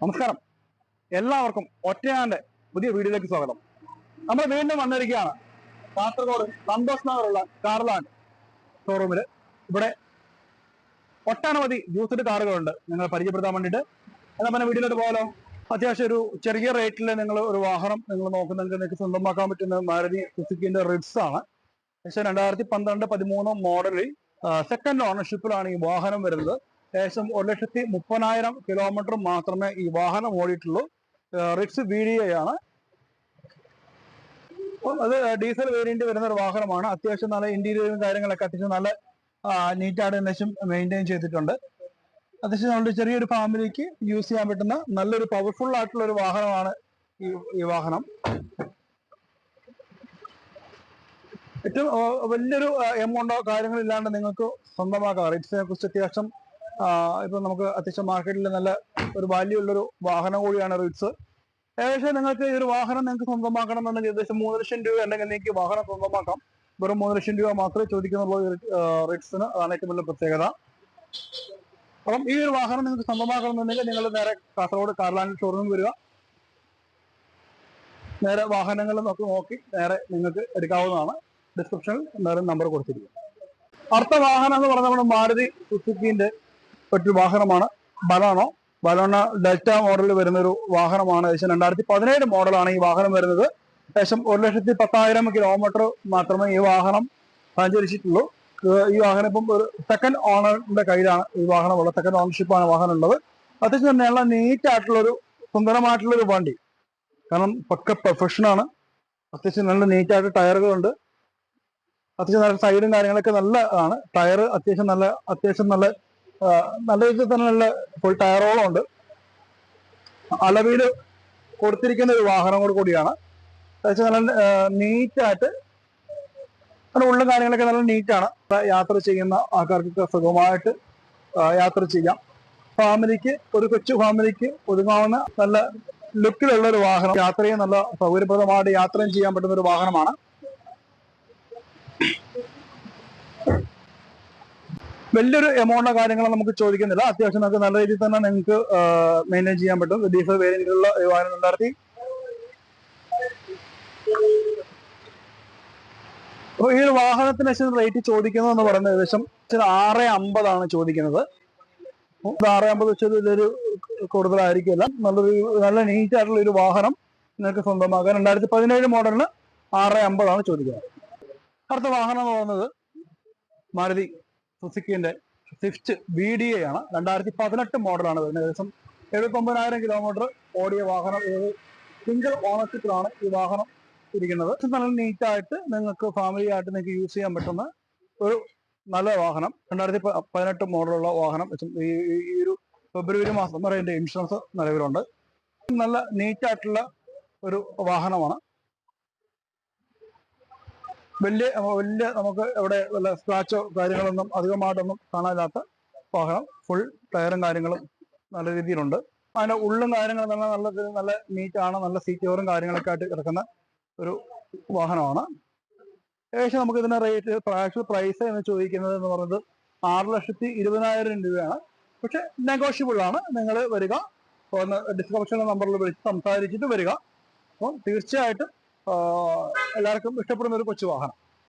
നമസ്കാരം, എല്ലാവർക്കും ഒറ്റയാന്റെ പുതിയ വീഡിയോയിലേക്ക് സ്വാഗതം. നമ്മൾ വീണ്ടും വന്നിരിക്കുകയാണ് കാസർഗോഡ് സന്തോഷ് നഗറുള്ള കാർലാൻഡ് ഷോറൂമിൽ. ഇവിടെ ഒട്ടനവധി യൂസ്ഡ് കാറുകളുണ്ട് നിങ്ങൾ പരിചയപ്പെടുത്താൻ വേണ്ടിയിട്ട്. എന്നാൽ പിന്നെ വീഡിയോയിലോട്ട് പോയാലോ? അത്യാവശ്യം ഒരു ചെറിയ റേറ്റിൽ നിങ്ങൾ ഒരു വാഹനം നിങ്ങൾ നോക്കുന്നെങ്കിൽ നിങ്ങൾക്ക് സ്വന്തമാക്കാൻ പറ്റുന്ന മാരുതി സുസുക്കിന്റെ റിഡ്സ് ആണ്. ഏകദേശം 2012-13 മോഡലിൽ സെക്കൻഡ് ഓണർഷിപ്പിലാണ് ഈ വാഹനം വരുന്നത്. ഏകദേശം 1,30,000 കിലോമീറ്റർ മാത്രമേ ഈ വാഹനം ഓടിയിട്ടുള്ളൂ. റിഡ്സ് VDI ആണ്. അത് ഡീസൽ വേരിയന്റ് വരുന്ന ഒരു വാഹനമാണ്. അത്യാവശ്യം നല്ല ഇന്റീരിയറും കാര്യങ്ങളൊക്കെ അത്യാവശ്യം നല്ല നീറ്റായിട്ട് അത്യാവശ്യം മെയിൻറ്റെയിൻ ചെയ്തിട്ടുണ്ട്. അത്യാവശ്യം നമ്മുടെ ചെറിയൊരു ഫാമിലിക്ക് യൂസ് ചെയ്യാൻ പറ്റുന്ന നല്ലൊരു പവർഫുൾ ആയിട്ടുള്ള ഒരു വാഹനമാണ് ഈ വാഹനം. ഏറ്റവും വലിയൊരു എമൗണ്ടോ കാര്യങ്ങളില്ലാണ്ട് നിങ്ങൾക്ക് സ്വന്തമാക്കാം. റിഡ്സിനെ കുറിച്ച് അത്യാവശ്യം ഇപ്പൊ നമുക്ക് അത്യാവശ്യം മാർക്കറ്റിൽ നല്ല ഒരു വാല്യൂ ഉള്ളൊരു വാഹനം കൂടിയാണ് റിഡ്സ്. ഏകദേശം നിങ്ങൾക്ക് ഈ ഒരു വാഹനം നിങ്ങൾക്ക് സ്വന്തമാക്കണം എന്നുണ്ടെങ്കിൽ ഏകദേശം 3 ലക്ഷം രൂപ ഉണ്ടെങ്കിൽ നിങ്ങൾക്ക് വാഹനം സ്വന്തമാക്കാം. വെറും 3 ലക്ഷം രൂപ മാത്രമേ ചോദിക്കുന്നുള്ളൂ റിഡ്സിന്. അതാണ് ഏറ്റവും വലിയ പ്രത്യേകത. അപ്പം ഈ ഒരു വാഹനം നിങ്ങൾക്ക് സ്വന്തമാക്കണമെന്നുണ്ടെങ്കിൽ നിങ്ങൾ നേരെ കാസർഗോഡ് കാർലാൻഡ് ഷോറൂമിൽ വരിക. നേരെ വാഹനങ്ങൾ നോക്കി നേരെ നിങ്ങൾക്ക് എടുക്കാവുന്നതാണ്. ഡിസ്ക്രിപ്ഷനിൽ നേരെ നമ്പർ കൊടുത്തിരിക്കും. അടുത്ത വാഹനം എന്ന് പറഞ്ഞാൽ നമ്മുടെ മാരുതി സുസുക്കിന്റെ ഒരു വാഹനമാണ് ബലോണ ഡെൽറ്റ മോഡലിൽ വരുന്ന ഒരു വാഹനമാണ്. ഏകദേശം 2017 മോഡലാണ് ഈ വാഹനം വരുന്നത്. ഏകദേശം 1,10,000 കിലോമീറ്റർ മാത്രമേ ഈ വാഹനം സഞ്ചരിച്ചിട്ടുള്ളൂ. ഈ വാഹനം ഇപ്പം ഒരു സെക്കൻഡ് ഓണറിന്റെ കയ്യിലാണ് ഈ വാഹനം ഉള്ളത്. സെക്കൻഡ് ഓണർഷിപ്പാണ് വാഹനം ഉള്ളത്. അത്യാവശ്യം തന്നെയുള്ള നീറ്റായിട്ടുള്ളൊരു സുന്ദരമായിട്ടുള്ളൊരു വണ്ടി. കാരണം പക്ക പെർഫെക്ഷനാണ്. അത്യാവശ്യം നല്ല നീറ്റായിട്ട് ടയറുകളുണ്ട്. അത്യാവശ്യം നല്ല സൈഡും കാര്യങ്ങളൊക്കെ നല്ലതാണ്. ടയർ അത്യാവശ്യം നല്ല രീതിയിൽ തന്നെ നല്ല ഫുൾ ടയറോളം ഉണ്ട്. അളവിൽ കൊടുത്തിരിക്കുന്ന ഒരു വാഹനം കൂടിയാണ്. അത്യാവശ്യം നല്ല നീറ്റായിട്ട് ഉള്ള കാര്യങ്ങളൊക്കെ നല്ല നീറ്റാണ്. യാത്ര ചെയ്യുന്ന ആൾക്കാർക്ക് സുഖമായിട്ട് യാത്ര ചെയ്യാം. ഫാമിലിക്ക് ഒരു കൊച്ചു ഫാമിലിക്ക് ഒതുങ്ങാവുന്ന നല്ല ലുക്കിലുള്ള ഒരു വാഹനം. യാത്രയും നല്ല സൗകര്യപ്രദമായിട്ട് യാത്രയും ചെയ്യാൻ പറ്റുന്ന ഒരു വാഹനമാണ്. വലിയൊരു എമൗണ്ടോ കാര്യങ്ങളോ നമുക്ക് ചോദിക്കുന്നില്ല. അത്യാവശ്യം നമുക്ക് നല്ല രീതിയിൽ തന്നെ നിങ്ങൾക്ക് മെയിൻറ്റെയിൻ ചെയ്യാൻ പറ്റും. ഡീസൽ വേരിയന്റിലുള്ള വാഹനം 2000. അപ്പോൾ ഈ ഒരു വാഹനത്തിന് റേറ്റ് ചോദിക്കുന്നത് എന്ന് പറയുന്നത് ഏകദേശം 650 ചോദിക്കുന്നത്. 650 വെച്ചത് ഇതിലൊരു കൂടുതലായിരിക്കില്ല. നല്ല നീറ്റ് ആയിട്ടുള്ള ഒരു വാഹനം നിങ്ങൾക്ക് സ്വന്തമാക്കാൻ 2017 മോഡലിന് 650 ചോദിക്കുന്നത്. അടുത്ത വാഹനം എന്ന് പറയുന്നത് മാരുതി സുസുക്കിന്റെ സ്വിഫ്റ്റ് VDI ആണ്. 2018 മോഡലാണ് വരുന്നത്. ഏകദേശം 79,000 കിലോമീറ്റർ ഓടിയ വാഹനം. സിംഗിൾ ഓണർഷിപ്പിലാണ് ഈ വാഹനം ഇരിക്കുന്നത്. നല്ല നീറ്റായിട്ട് നിങ്ങൾക്ക് ഫാമിലി ആയിട്ട് നിങ്ങൾക്ക് യൂസ് ചെയ്യാൻ പറ്റുന്ന ഒരു നല്ല വാഹനം. 2018 മോഡലുള്ള വാഹനം. ഈ ഒരു ഫെബ്രുവരി മാസം വരെ ഇതിന്റെ ഇൻഷുറൻസ് നിലവിലുണ്ട്. നല്ല നീറ്റായിട്ടുള്ള ഒരു വാഹനമാണ്. വലിയ നമുക്ക് ഇവിടെ വല്ല സ്ക്രാച്ചോ കാര്യങ്ങളൊന്നും അധികമായിട്ടൊന്നും കാണാനില്ലാത്ത വാഹനം. ഫുൾ ടയറും കാര്യങ്ങളും നല്ല രീതിയിലുണ്ട്. അതിന്റെ ഉള്ളും കാര്യങ്ങളും നല്ല നീറ്റാണ്. നല്ല സീറ്റ് കവറും കാര്യങ്ങളൊക്കെ ആയിട്ട് കിടക്കുന്ന ഒരു വാഹനമാണ്. ഏകദേശം നമുക്ക് ഇതിന്റെ റേറ്റ് പ്രൈസ് എന്ന് ചോദിക്കുന്നത് എന്ന് പറയുന്നത് 6,20,000 രൂപയാണ്. പക്ഷെ നെഗോഷ്യബിൾ ആണ്. നിങ്ങൾ വരിക, ഡിസ്ക്രിപ്ഷൻ നമ്പറിൽ വിളിച്ച് സംസാരിച്ചിട്ട് വരിക. അപ്പോൾ തീർച്ചയായിട്ടും എല്ലാവർക്കും ഇഷ്ടപ്പെടുന്ന ഒരു കൊച്ചു വാഹനം.